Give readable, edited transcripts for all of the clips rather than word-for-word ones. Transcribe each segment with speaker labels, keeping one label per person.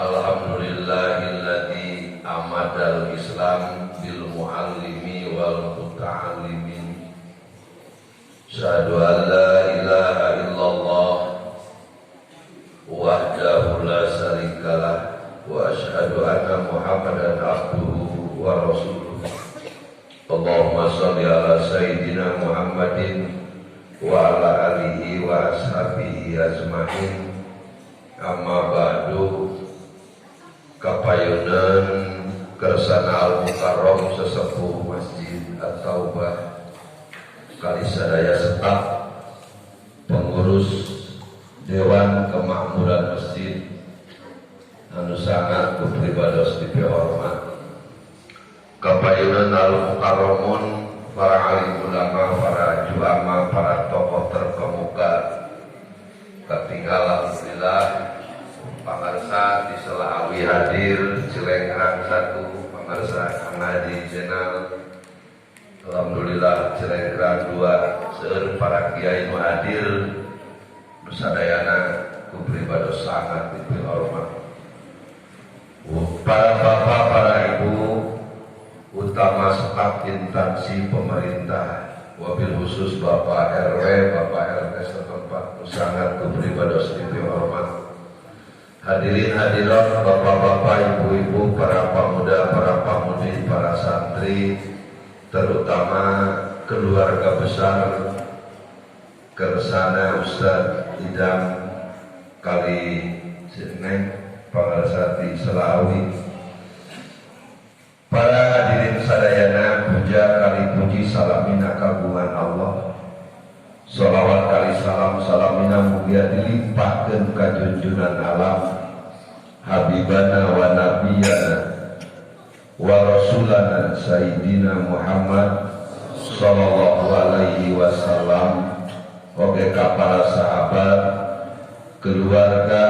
Speaker 1: Alhamdulillahilladzi amadal Islam bil muallimi wal muta'allimin. Asyhadu an la ilaha illallah wahdahu la syarikalah wa asyhadu anna Muhammadan abduhu wa rasuluh. Allahumma shalli ala sayyidina Muhammadin wa ala alihi wa ashabihi ajmain. Amma ba'du. Kapayunan kersana Al-Mukarram sesepuh Masjid At-Taubah kali sadaya setak pengurus Dewan Kemakmuran Masjid anu sangat kupribados dipihormat. Kapayunan Al-Mukarramun, para alim ulama, para juama, para tokoh terkemuka, ketinggal alhamdulillah pangarsa di Selawi hadir Cilengrang 1, pangarsa Ngaji Jenal, alhamdulillah Cilengrang 2, seueur para kiai nu hadir nu sadayana kupribados sangat dipihormat. Para bapak, para ibu, utama staf instansi pemerintah, wabil khusus Bapak RW, Bapak RT setempat sangat kupribados dipihormat. Hadirin hadirat, bapak-bapak, ibu-ibu, para pemuda, para pamudi, para santri, terutama keluarga besar kersana Ustadz Idam kali Sineng Pangarsati Selawi. Para hadirin sadayana, puja kali puji salamina kagungan Allah. Sholawat kali salam salamina mugia dilimpahkeun ka junjungan alam Habibana wa Nabiyana wa Rasulana Sayyidina Muhammad sallallahu alaihi wasallam, oge ka para sahabat, keluarga,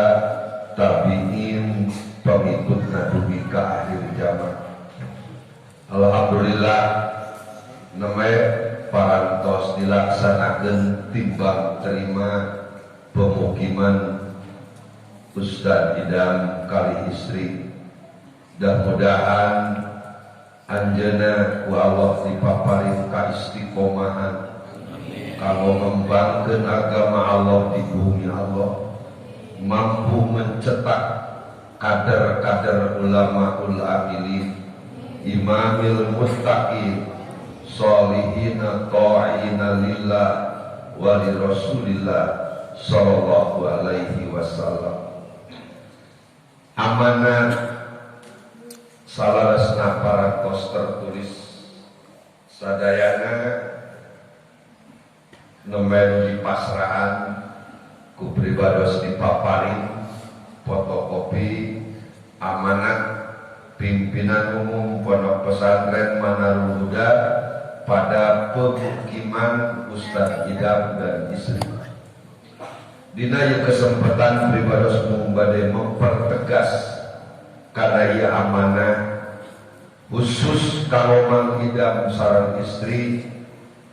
Speaker 1: tabi'in, pengikutna dugi ka akhir zaman. Alhamdulillah namanya parantos dilaksanakan timbang terima pemukiman Ustadz Idam kali istri. Mudah-mudahan anjeunna ku Allah dipaparing kaistiqomahan kanggo ngembangkeun agama Allah di bumi Allah, mampu mencetak kader-kader ulamaul amilin, imamil muttaqin, sholihina ta'ina lillah wa li rasulillah sallallahu alaihi wasallam. Amanah salaresna parantos tertulis sadayana nomen dipasrahan ku pribados dipaparing fotokopi amanat pimpinan umum Pondok Pesantren Manarul Huda pada pemukiman Ustadz Idam dan istri. Dina ieu kesempatan pribados bade mempertegas karena ia amanah khusus kanggo Mang Idam sareng istri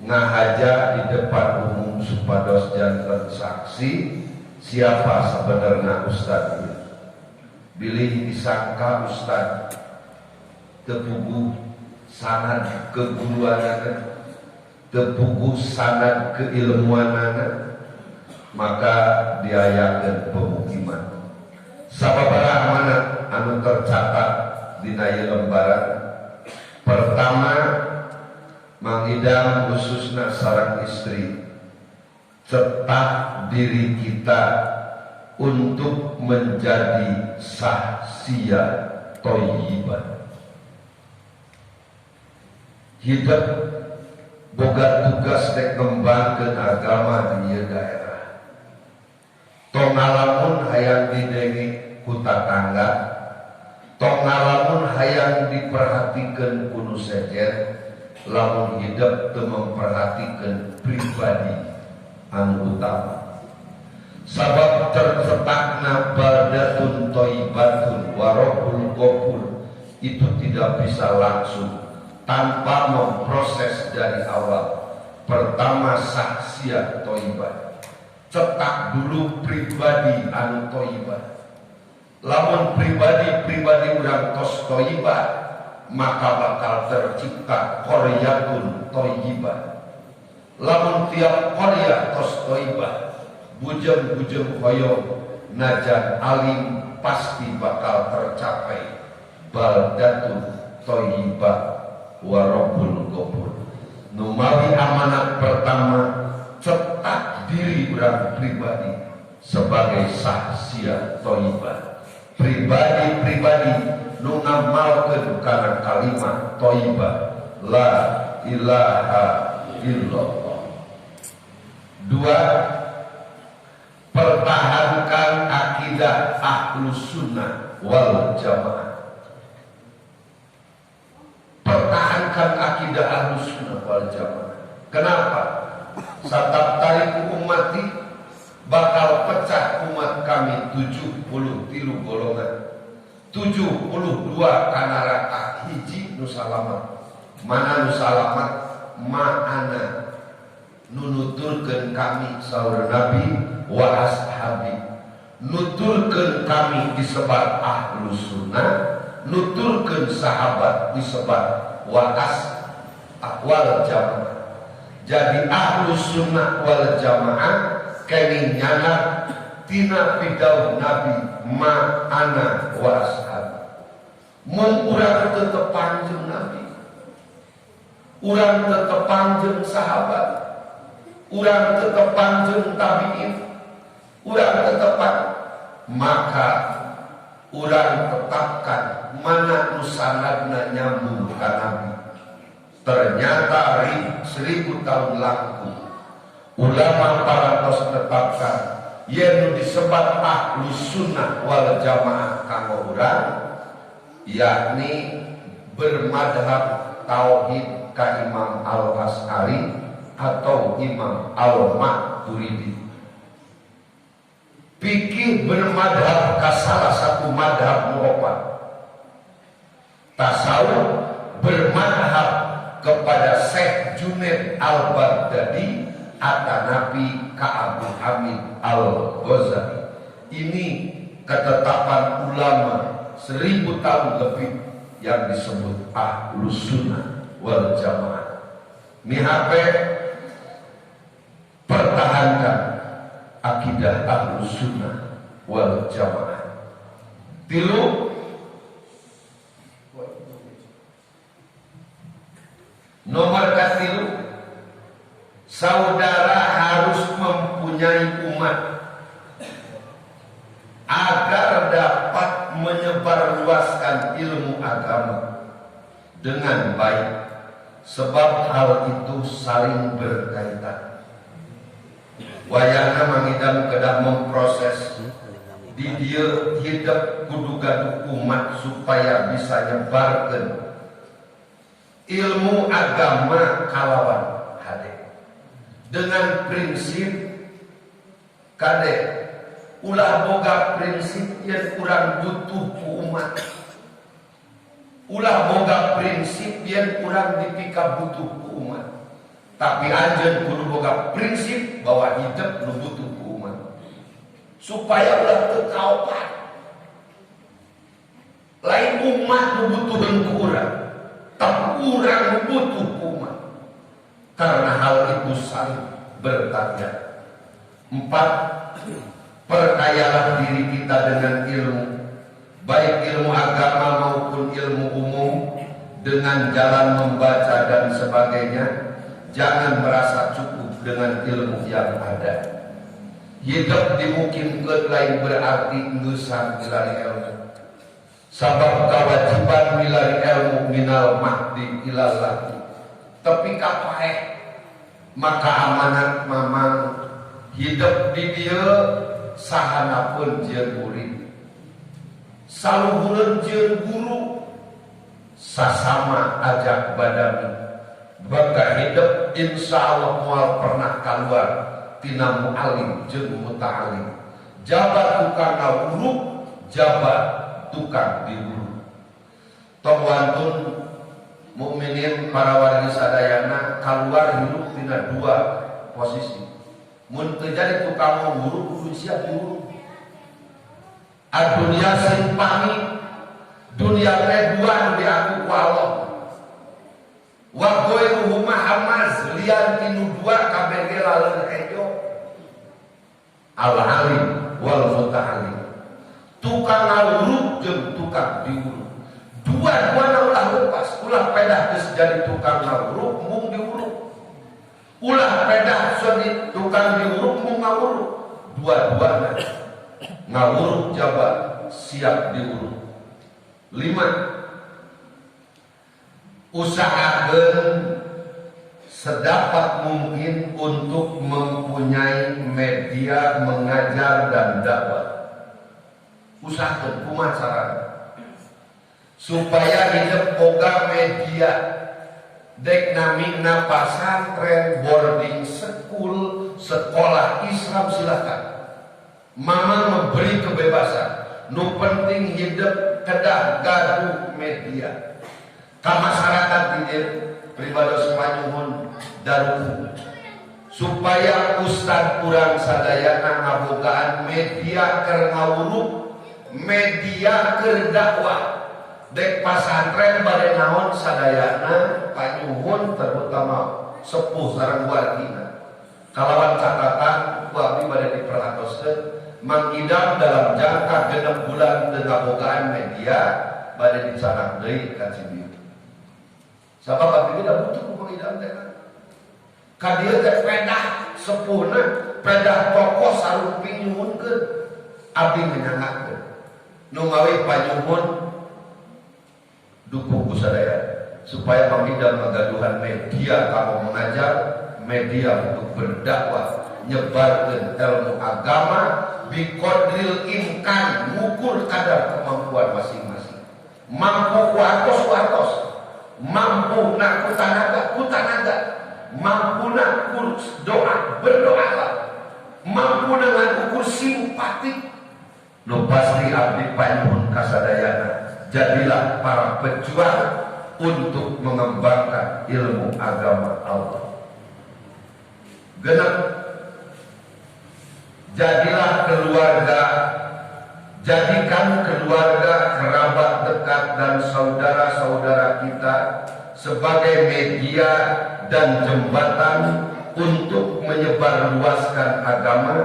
Speaker 1: ngahaja di depan umum supados janten saksi siapa sebenarnya Ustadz itu. Bilih disangka Ustadz tepuguh sanad keguruanana, tepuguh sanad keilmuanana, maka diayakeun pemukiman. Sababaraha amanat anu tercatat dina ieu lembaran. Pertama, Mang Idam khususna sareng istri cetak diri kita untuk menjadi sahsia thayyibah. Hidup boga tugas dek ngembangkeun agama di ieu daerah. Tong ngalamun hayang didengi ku tatangga, tong ngalamun hayang diperhatikeun ku nu sejer, lamun hidup teu memperhatikeun pribadi anu utama. Sabab tercetakna baldatun thayyibatun wa rabbul ghafur itu tidak bisa langsung tanpa memproses dari awal. Pertama sahsiat thayyibah, cetak dulu pribadi anu thayyibah. Lamun pribadi urang tos toibah, maka bakal tercipta qaryatun toibah. Lamun tiap qarya tos toibah, bujeng-bujeng hoyong najan alim, pasti bakal tercapai baldatun toibah wa rabbul ghafur. Numawi amanat pertama, cetak diri urang pribadi sebagai saksiat toibah. Pribadi nu ngamalkeun kana kalimat thayyibah la ilaha illallah. 2. Pertahankan akidah Ahlus Sunnah wal Jamaah. Pertahankan akidah Ahlus Sunnah wal Jamaah. Kenapa? Satab tariku ummati, bakal pecah umat kami 73 golongan. 72 kana raka hiji nu salamat. Mana nu salamat? Ma'ana nunuturkeun kami saur Nabi wa ashabi. Nuturkeun kami disebat Ahlus Sunnah, nuturkeun sahabat disebat wa wal Jamaah. Jadi Ahlus Sunnah wal Jamaah kenging nyana tina pidauh Nabi ma'ana wa ashab. Mun urang tetep panjang Nabi, urang tetep panjang sahabat, urang tetep panjang tabi'in, urang tetepan, maka urang tetapkan mana nusanadna nyambung ka Nabi. Ternyata 1000 tahun lalu ulama parantos tetapkan yen disebat Ahlus Sunnah wal Jamaah kanggo urang, yakni bermadhab tauhid ka Imam Al-Asy'ari atau Imam Al-Maturidi. Fikih bermadhab ka salah satu madhab mu'opat. Tasawuf bermadhab kepada Syekh Junaid Al-Baghdadi At-Tanafi ka Abu Hamid Al-Ghazali. Ini ketetapan ulama 1000 tahun lebih yang disebut Ahlus Sunnah wal Jamaah. Mihape pertahankan akidah Ahlus Sunnah wal Jamaah. 3. Nomor ketiga, saudara harus mempunyai umat agar dapat menyebarluaskan ilmu agama dengan baik, sebab hal itu saling berkaitan. Wayana mangidam kedah memproses di dia hidup kudu gaduh umat supaya bisa nyebarkan ilmu agama kalawan hade dengan prinsip kade ulah boga prinsip yang kurang butuh ku umat, ulah boga prinsip yang kurang dipika butuh ku umat, tapi anjeun kudu boga prinsip bahwa hidup nu butuh ku umat supaya ulah teu kaopat lain umat nu butuheun ku urang, tapi urang nu butuh ku umat. Karena hal itu saling berkaitan. 4. Perkayalah diri kita dengan ilmu, baik ilmu agama maupun ilmu umum, dengan jalan membaca dan sebagainya. Jangan merasa cukup dengan ilmu yang ada. Hidup dimungkinkan lain berarti ngesan milari ilmu. Sabab kewajiban milari ilmu minal mahdi ilallah. Tapi kapae maka amanat mamang hidup di dia sahanapun jeung murid, saluhureun jeung guru, sasama ajak badami. Maka hidup insyaallah moal pernah keluar tina mu'alim jeung muta'alim. Jabat tukang ngawuruk, jabat tukang diguru. Tong wantun mukminin para wargi sadayana keluar hidup tina 2 posisi. Mun terjadi tukang guru kudu siap guru. Dunia sing pamit, dunia reduan di aku ku Allah. Wa ghairuhu mahamaz lian tinu dua kabeh laleur hejo. Al-alim wal muta'alim. Tukang ngawuruk jeung tukang diuruk. Dua-duana ulah lepas, ulah pedah geus jadi tukang ngawuruk mung diuruk. Ulah pedah jadi tukang diuruk mung ngawuruk. Dua-duana ngawuruk jabat siap diuruk. 5. Usahakeun sedapat mungkin untuk mempunyai media mengajar dan dakwah. Usahakeun kumaha carana supaya hidup boga media dek namina pasantren, boarding school, sekolah Islam silakan. Mama memberi kebebasan. Nu penting hidup kedah gaduh media. Ka masyarakat dieu pribados panyuhun daruku supaya ustad urang sadayana ngabogaan media keur ngawuruk, media keur dakwah. Dek pasantren bade naon sadayana panyuhun terutama sepuh sareng wargina. Kalawan catatan ku abdi bade diperhatoskeun Mang Idam dalam jangka 6 bulan teu ngabogaan media bade dicanak deui ka Cibiu. Sabab abdi tidak butuh ku Mang Idam teh. Ka dieu teh pedah sepuhna, pedah tokoh sarumping nyuhunkeun. Abdi menyangakeun. Nu mawi panyuhun dukung sadaya supaya Mang Idam magaduhan media kamu mengajar, media untuk berdakwah, nyebarkeun ilmu agama biqadril imkan, ngukur kadar kemampuan masing-masing. Mampu ku atos, mampu nak ku tanaga, mampu nak ku doa, berdoalah, mampu dengan ukur simpatik. Nu pasti abdi panyuhun kasadayana, jadilah para pejuang untuk mengembangkan ilmu agama Allah. Genep, jadikan keluarga, kerabat dekat dan saudara-saudara kita sebagai media dan jembatan untuk menyebarluaskan agama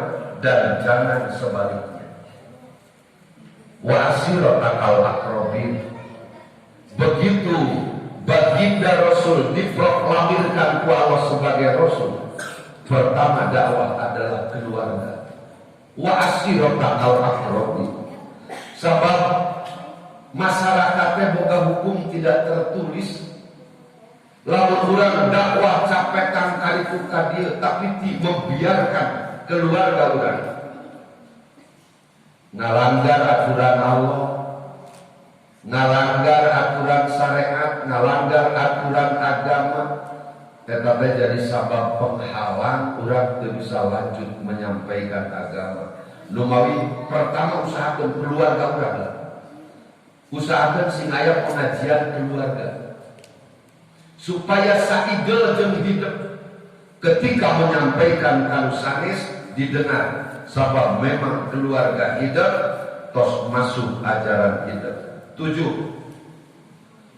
Speaker 1: dan jangan sebaliknya. Wa asiratakal akrobin. Begitu baginda Rasul diproklamirkan ku Allah sebagai Rasul, pertama dakwah adalah keluarga. Wa asiratakal akrobin. Sebab masyarakatnya boga hukum tidak tertulis. Lamun urang dakwah capekan kaliku ka dieu tapi membiarkan keluarga urang ngalanggar aturan Allah, ngalanggar aturan syariat, ngalanggar aturan agama, tetapi jadi sabab penghalang urang teu bisa lanjut menyampaikan agama. Lumawi pertama usahakeun keluarga urang, usahakeun sing aya pengajian keluarga supaya saigel jeung hidup ketika menyampaikan kanu sanes didengar. Sebab memang keluarga hidup tos masuk ajaran hidup. 7.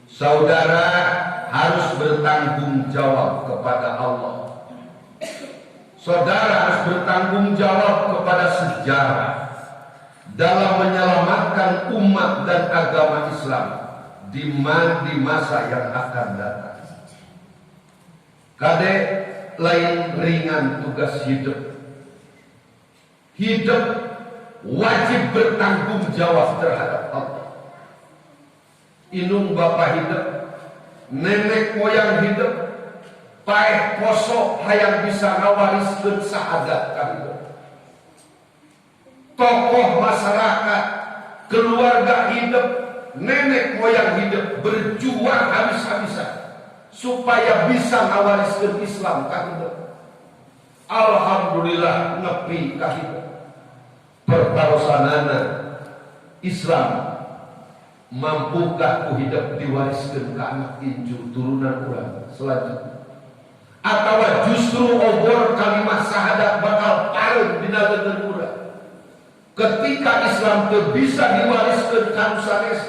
Speaker 1: Saudara harus bertanggung jawab kepada Allah. Saudara harus bertanggung jawab kepada sejarah dalam menyelamatkan umat dan agama Islam di masa yang akan datang. Kade lain ringan tugas hidup. Hidup wajib bertanggung jawab terhadap Allah. Inung bapak hidup, nenek moyang hidup, paeh poso hayang bisa ngawariskeun saadat ka hidup. Tokoh masyarakat, keluarga hidup, nenek moyang hidup berjuang habis-habisan supaya bisa ngawariskeun Islam ka hidup. Alhamdulillah nepi ka hidup. Pertarosanana Islam mampukah ku hidup diwariskeun ka anak incu turunan urang selanjutnya, atawa justru obor kalimat syahadat bakal pareung dina leungeun urang. Ketika Islam bisa diwariskan kanusanes,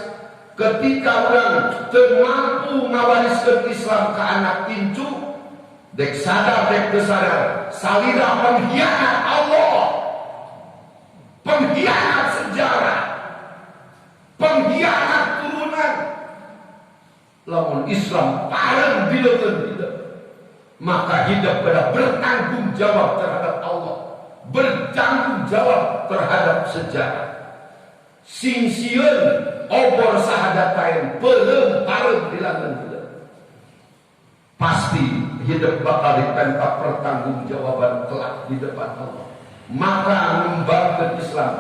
Speaker 1: ketika orang mampu ngawariskan Islam ke anak pincu, dek sadar dek kesadar, salira pengkhianat Allah, pengkhianat sejarah, pengkhianat turunan. Lamun Islam parang dileun hidup, maka hidup pada bertanggung jawab terhadap Allah, bertanggung jawab terhadap sejarah. Sing sieun obor sahadatain pelem parem dilangan hidup, pasti hidup bakal ditempah pertanggungjawaban kelak di depan Allah. Maka ngembangkeun Islam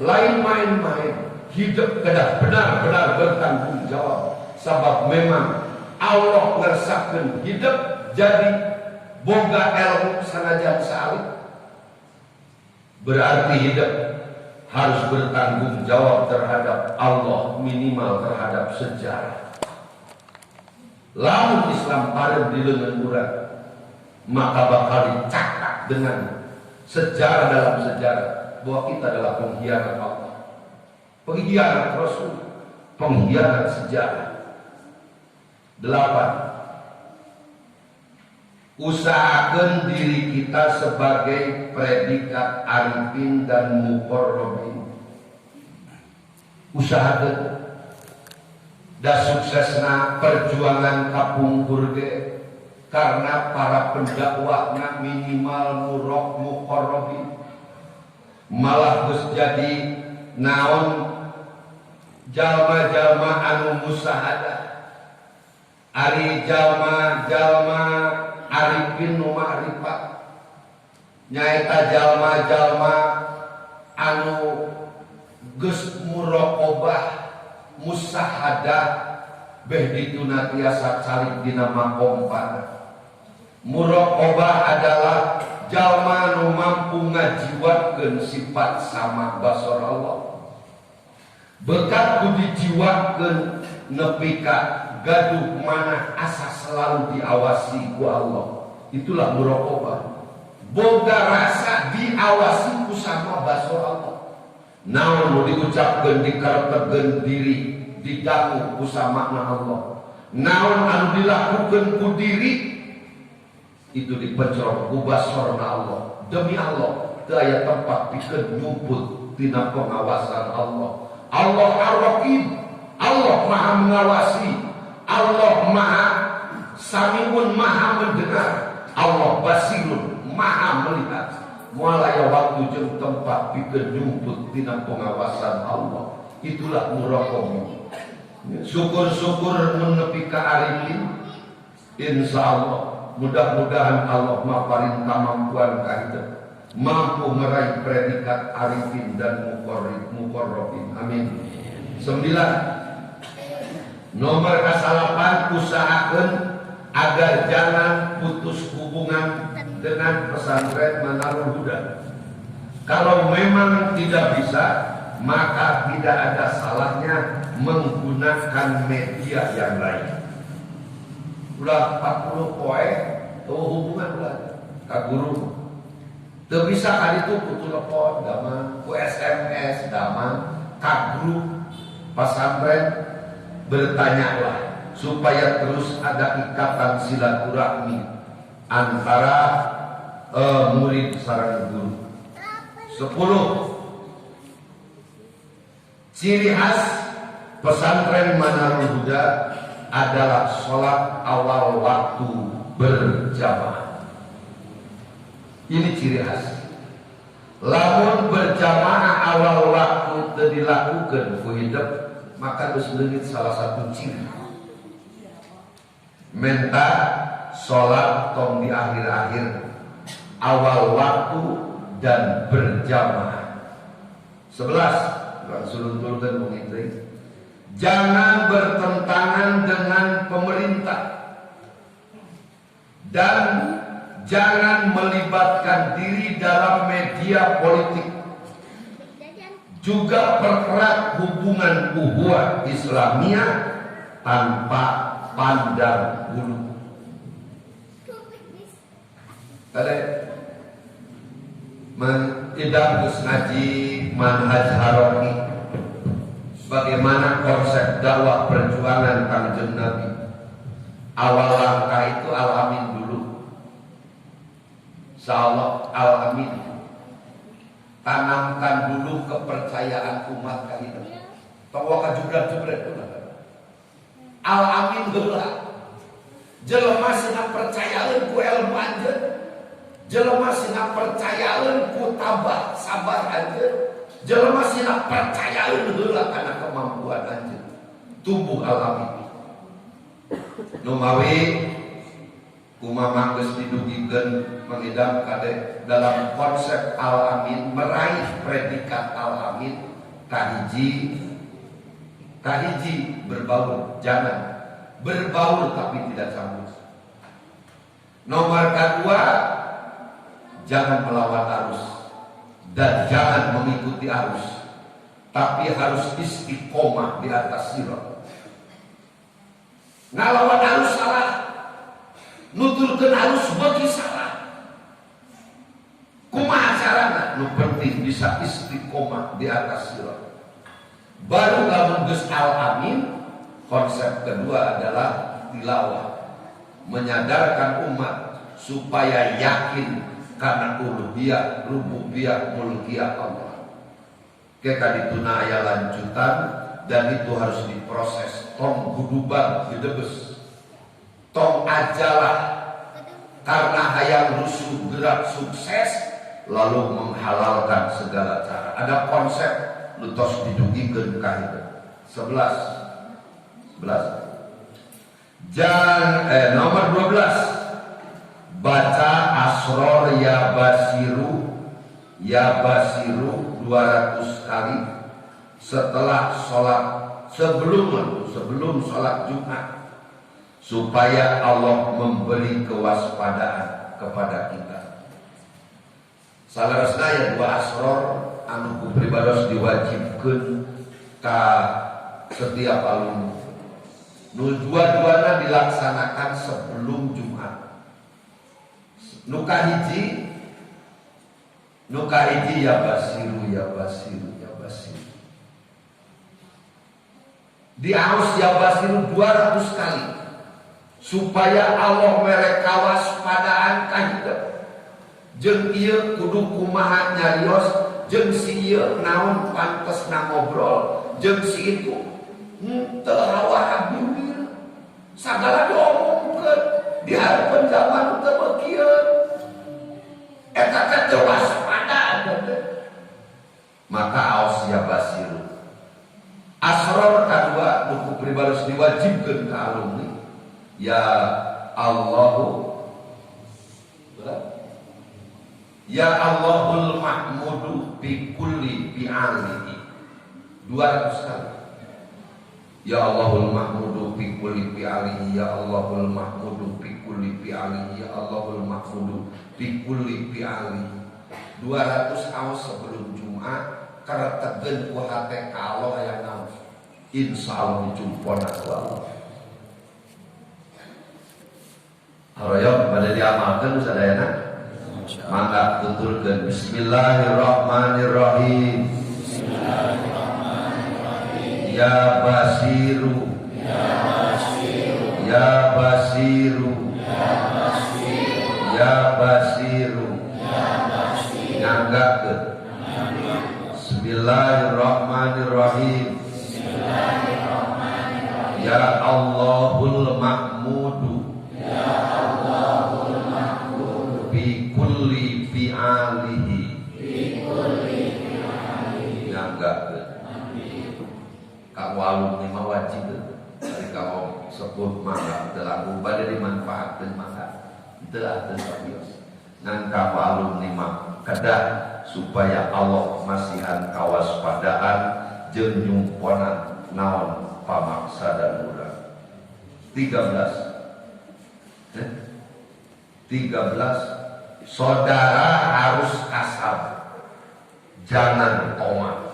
Speaker 1: lain main-main, hidup kedah benar-benar bertanggung jawab. Sebab memang Allah ngersahkeun hidup jadi boga ilmu sanajan salib, berarti hidup harus bertanggung jawab terhadap Allah, minimal terhadap sejarah. Lamun Islam parem di lengan urang, maka bakal dicatat dengan sejarah dalam sejarah bahwa kita adalah pengkhianat Allah, pengkhianat Rasul, pengkhianat sejarah. 8. Usahakan diri kita sebagai predikat arifin dan muqarrabin. Usahakan da suksesna perjuangan kapungkur ge karena para pendakwahna minimal murok muqarrabin, malah geus jadi naon jalma-jalma anu musahadah, ari jalma-jalma arifin nu ma'rifat, nyaeta jalma-jalma anu geus muraqabah musahadah beh dituna tiasa calik dina makompana. Muraqabah adalah jalma nu mampu ngajiwatkeun sifat sama basar Allah, bekat ku dijiwatkeun nepi ka gaduh mana asa selalu diawasi ku Allah. Itulah muraqabah, boga rasa diawasi ku sama basar Allah. Naon nu diucapkeun dikaretekeun diri didangu ku sama Allah, naon anu dilakukeun ku diri itu dipencrok ku basarna Allah. Demi Allah teu aya tempat pikeun nyumput tina pengawasan Allah. Allah Ar-Raqib, Allah Maha mengawasi, Allah Maha Samiun, Maha mendengar, Allah Basirun, Maha melihat. Moal aya waktu jeung tempat pikeun nyumput tina pengawasan Allah. Itulah muraqabah. Syukur-syukur mun nepi ka arifin, insyaallah mudah-mudahan Allah maparin kamampuan ka hidup, mampu meraih predikat arifin dan muqarrabin. Amin. 9. Nomor kasalapan, usahakan agar jangan putus hubungan dengan pesantren Manarul Huda. Kalau memang tidak bisa, maka tidak ada salahnya menggunakan media yang lain. Ulah 40 poe tuh hubungan ulah ka guru. Teu bisa kali itu ku telepon dama, ku SMS dama, ka grup pesantren bertanyalah supaya terus ada ikatan silaturahmi antara murid sareng guru. 10. Ciri khas pesantren Manarul Huda adalah sholat awal waktu berjamaah. Ini ciri khas. Lamun berjamaah awal waktu teu dilakukeun ku hidup, maka geus leungit salah satu ciri. Menta sholat tong di akhir-akhir, awal waktu dan berjamaah. 11. Langsung turunkan mengintai. Jangan bertentangan dengan pemerintah dan jangan melibatkan diri dalam media politik. Juga perkerat hubungan ukhuwah Islamiyah tanpa pandang bulu. Tidak ngaji manhaj haroki, bagaimana konsep dakwah perjuangan Kanjeng Nabi. Awal langkah itu al-amin dulu. Insyaallah al-amin. Tanamkan dulu kepercayaan umat kita. Tawa jubret-jubret al-amin heula. Jelema sing percayaeun ku ilmu anjeun. Jelema sing percayaeun ku tabah sabar anjeun. Jelema sing percayaeun heula kana kemampuan anjeun. Tubuh al-amin. Nu mawi kumaha geus didugikeun mangidam kade dalam konsep al-amin meraih predikat al-amin kahiji berbaur, jangan berbaur tapi tidak campur. Nomor kedua, jangan melawan arus dan jangan mengikuti arus, tapi harus istiqomah di atas sirat. Ngalawan arus salah, nuturkeun arus bagi salah. Kumaha carana? Nu penting bisa istiqomah di atas sirat. Baru lamun geus al-amin, konsep kedua adalah tilawah, menyadarkan umat supaya yakin karena uluhiyah, rububiyah, mulkiyah Allah. Kita dituna aya lanjutan dan itu harus diproses. Tong guduban didebes, tong ajalah karena hayang rusuh gerak sukses lalu menghalalkan segala cara. Ada konsep lutos didugikeun ka itu. 11 nomor 12 baca asror ya basiru 200 kali setelah sholat sebelum sholat Jumat supaya Allah memberi kewaspadaan kepada kita. Salarasna ya dua asror anu ku pribados diwajibkeun ka setiap alumni. Nu dua-duana dilaksanakan sebelum Jumat. Nu kahiji ya basiru. Diaus ya basiru 200 kali supaya Allah mere kawaspadaan ka hidup. Jeung ieu kudu kumaha nyarios, jeung si ieu naon pantesna ngobrol, jeung si itu teu hawa bibir sagala diomongkeun di harapan zaman teu beukieu eta teh teu waspada. Maka aos ya basiru. Asror kadua buku pribados diwajibkeun ka alumni ya Allahul mahmudu bi kulli fi'alihi 200 kali. Ya Allahul mahmudu bi kulli fi'alihi, ya Allahul mahmudu bi kulli fi'alihi, ya Allahul mahmudu bi kulli fi'alihi. 200 aos sebelum Jumat karena tegen ku hate ka Allah aya naon. Insyaallah dijumpona ku Allah. Haroyok pada diamalkan sadayana. Mangga tuturkeun bismillahirrahmanirrahim. Ya basiru, ya basiru, ya basiru, nyanggakeun. Bismillahirrahmanirrahim. Ya Allahul mahmudu, bi kulli fi'alihi, nyanggakeun. Kamu alumni mah wajib dari kamu sebut mangga telah bade dimanfaatkeun mangga telah serius. Ngan kamu alumni mah kedah supaya Allah masihan kawaspadaan jeung nyumponan naon pamaksa dan urang. 13 saudara harus kasab, jangan tomat.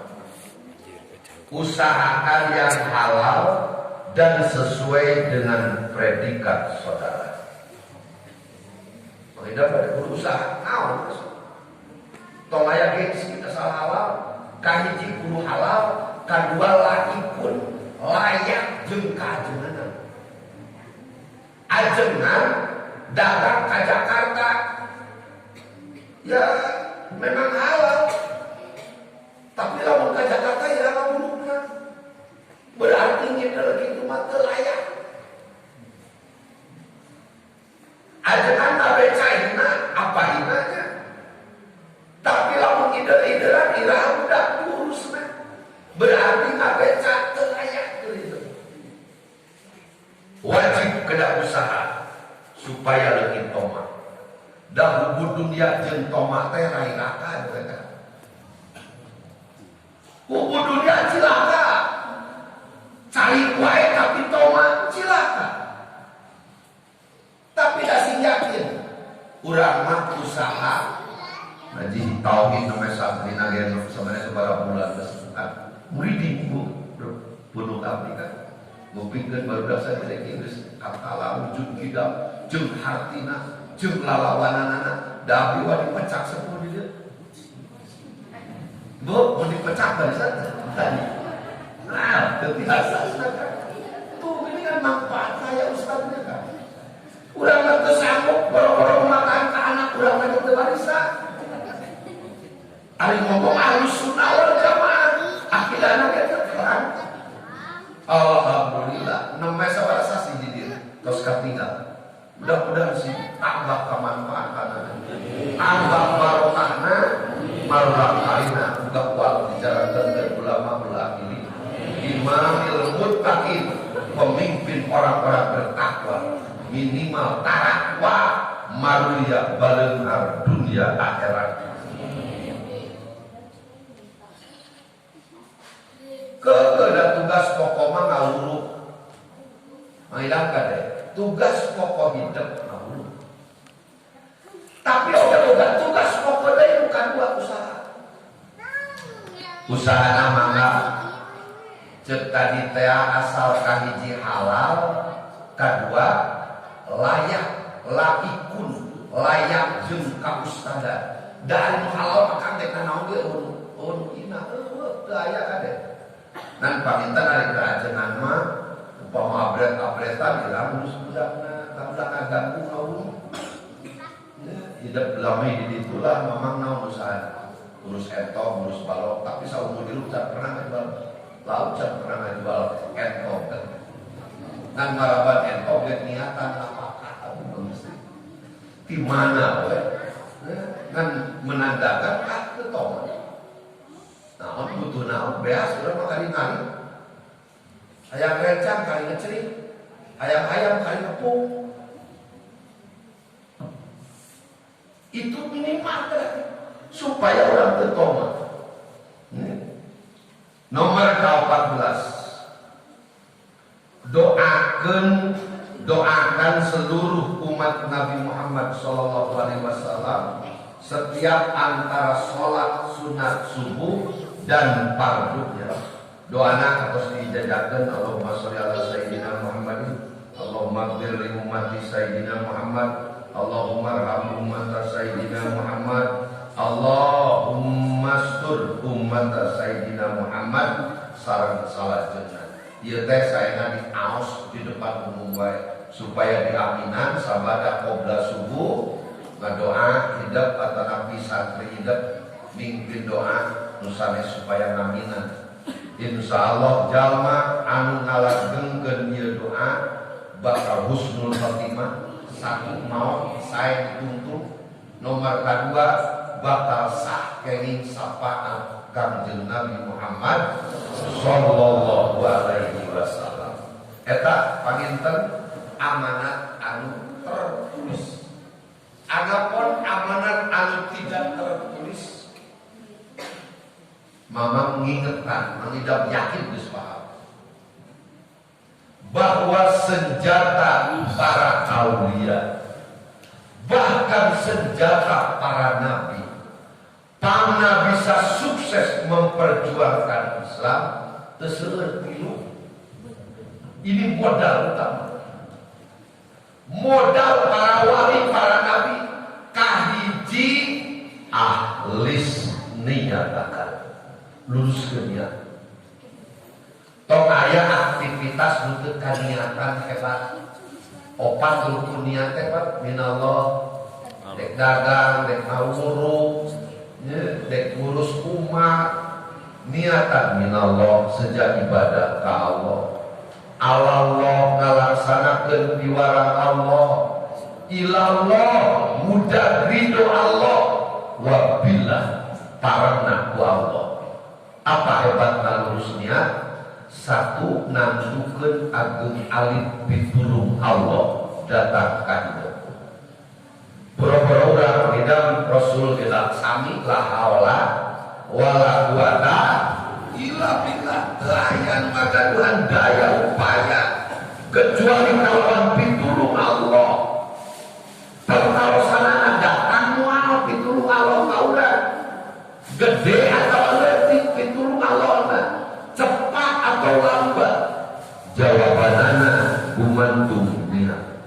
Speaker 1: Usahakan yang halal dan sesuai dengan predikat saudara. Tidak pada berusaha, naon tong aya gengsi asal halal, kahiji kudu halal, kadua laki pun layak jeung kajengan. Ajengan dagang ke Jakarta, ya memang halal, tapi lamun ke Jakarta ya ngabulukna, berarti kita lagi itu mah teu layak. Ajengan tabe cairna apa hinanya, tapi lamun ide-idean iraha budak diurusna, berarti ngabeca teu layak gitu. Wajib kena usaha supaya leungit tomat. Da hubud dunia jeung tomat teh rairakan mereka. Hubud dunia cilaka. Cari wae tapi tomat cilaka. Tapi da sing yakin urang mah usaha. Ngaji tauhid namanya sabrina ge samana sabaraha bulan kesukaan. Murid ibu penuh aplikasi. Ngupingkeun barudak saja Inggris katalah wujud kita jeung hartina jeung lalawananana da abdi wa dipecak sepuluh dia. Bu, mau dipecak dari sana tadi. Nah, teu biasa tuh ini kan manfaat saya ustaznya kan. Urang mah teu sanggup boro-boro makan ka anak urang mah teu barisa. Ari ngomong Ahlus Sunnah wal Jamaah, akidana ge terang. Alhamdulillah, nembe sabaraha sasi di dieu tos katinggal. Mudah-mudahan sih tambah kemanfaatan, tambah barokahna, marhakalina, uga kuat dijalankan dari ulama ini. Imamil muttaqin, pemimpin orang-orang bertakwa, minimal tarakwa, maruya baleunghar dunia akhirat. Kepada tugas pokok mah ngawuruk. Mailang kade, tugas pokok hidup ngawuruk. Tapi oga tugas pokok teh bukan buat usaha. Usaha mangga cek tadi teh asal kahiji halal, kadua layak, laikun, layak jeung kaustada. Dari halal maka teh naon ge un ina daya kade. Nan pamintan ari kerajengan mah upama abret-abretan bilang urus budakna kabudak ngaganggu kaum. Hidup lami di ditulah mamang naon usaha. Urus entok, urus balok, tapi saumur hidup tak pernah ngejual. Laut tak pernah ngejual entok. Nan maraban entok ge niatan apakah mesti. Di mana we? Nan menandakan teu tomat. Nah, butuh naon beas urang mah kali-kali. Hayang rencang kali ngecering, hayang kali ngepung. Itu minimal supaya orang tertomat. Nomor 14. Doakan seluruh umat Nabi Muhammad SAW setiap antara sholat sunat subuh dan fardunya. Doana atas dijajakan Allahumma sholli ala sayyidina Muhammadin, Allahumma ighfir li ummati sayyidina Muhammad, Allahumma arham ummata sayyidina Muhammad, Allahumma astur ummata sayyidina Muhammad sareng salat jenah. Ieu teh saena diaos di depan umum bae supaya diaminan sabada qobla subuh ngadoa hidup atau nabi santri hidup mimpin doa nusane supaya ngaminan. Insyaallah jalma anu ngalaggengkeun ieu doa bakal husnul khotimah, satu maot sae dituntung, nomor kadua bakal sah kenging sapaan Kangjeng Nabi Muhammad sallallahu alaihi wasallam. Eta panginten amanat anu tertulis. Adapun amanat anu tidak tertulis, mama mengingatkan, mengidap yakin geus paham bahwa senjata para aulia, bahkan senjata para nabi, pangna bisa sukses memperjuangkan Islam terseueur tilu. Ini modal utama. Modal para wali, para nabi, kahiji ahlis niyatakan luruskeun niat. Tong aya aktivitas nuntut kaniatan hebat. Opat rukun niat hebat minallah. Dek dagang, dek ngawuru, dek ngurus umat, niatan minallah sejak ibadah ka Allah. Allah ngalaksanakeun piwarang Allah. Ilallah mudah ridho Allah. Wabillah parangna ku Allah. Apa hebatna lurus niat? Satu, nantukeun agung alit pitulung Allah datang ka hidup. Boro-boro urang ngidam Rasul bilang sami la haula wala quwata illa billah. Layan magaduhan daya upaya kecuali kalawan pitulung Allah. Pertarosanana datang moal pitulung Allah ka urang. Gede atau leutik pitulung Allah cepat atau lambat. Jawabanana gumantung niat.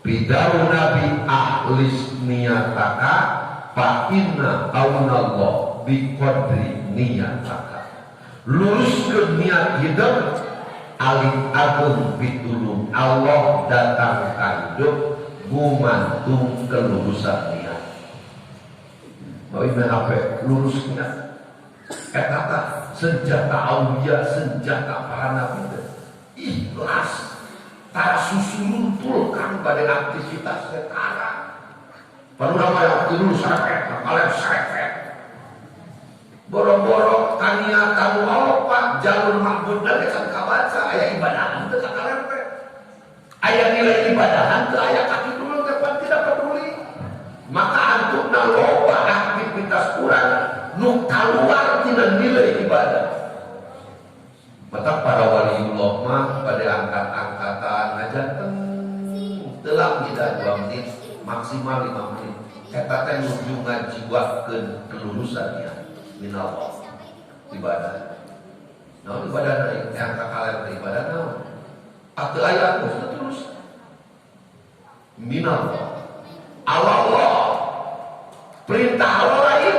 Speaker 1: Bidaru Nabi ahlis niyataka fa inna aunallah biqadri niyataka. Luruskeun niat hidup alit agung pitulung Allah datang ka hidup gumantung kelurusan niat. Mau ieu HP lurus niat. Eta senjata aulia, senjata para nabi. Ikhlas. Tara susuluntul kan pada aktivitas sekarang. Baru nama yang dulu serepet, kalian serepet. Boro-boro tania kamu apa jalur mahbud dan kesan kabaca ayah ibadahan itu kalian teh. Ayah nilai ibadahan itu ayah kaki dulu depan tidak peduli. Maka antuk loba aktivitas kurang nu keluar tidak nilai ibadah. Maka para waliullah mah pada angkat-angkatan aja telang kita 2 menit maksimal 5 menit. Eta teh nuju ngajiwakeun kelurusannya minallah ibadah. Naon ibadah lain yang kakalen ibadah naon? Atuh aya terus minallah. Allah perintah Allah lain.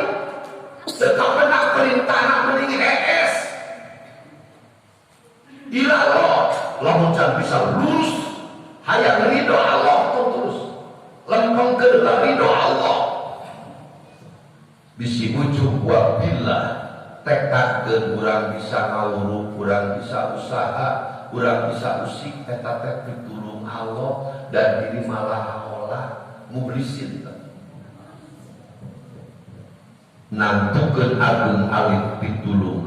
Speaker 1: Sekapena perintah mending es. Ilallah lamun can bisa lurus hayang ridho Allah terus lempengkeun ridho Allah bisi ujug wa billah tekadkeun urang bisa ngawuru, urang bisa usaha, urang bisa usik eta teh pitulung Allah dan diri malah olah mublisin nantukeun agung alit pitulung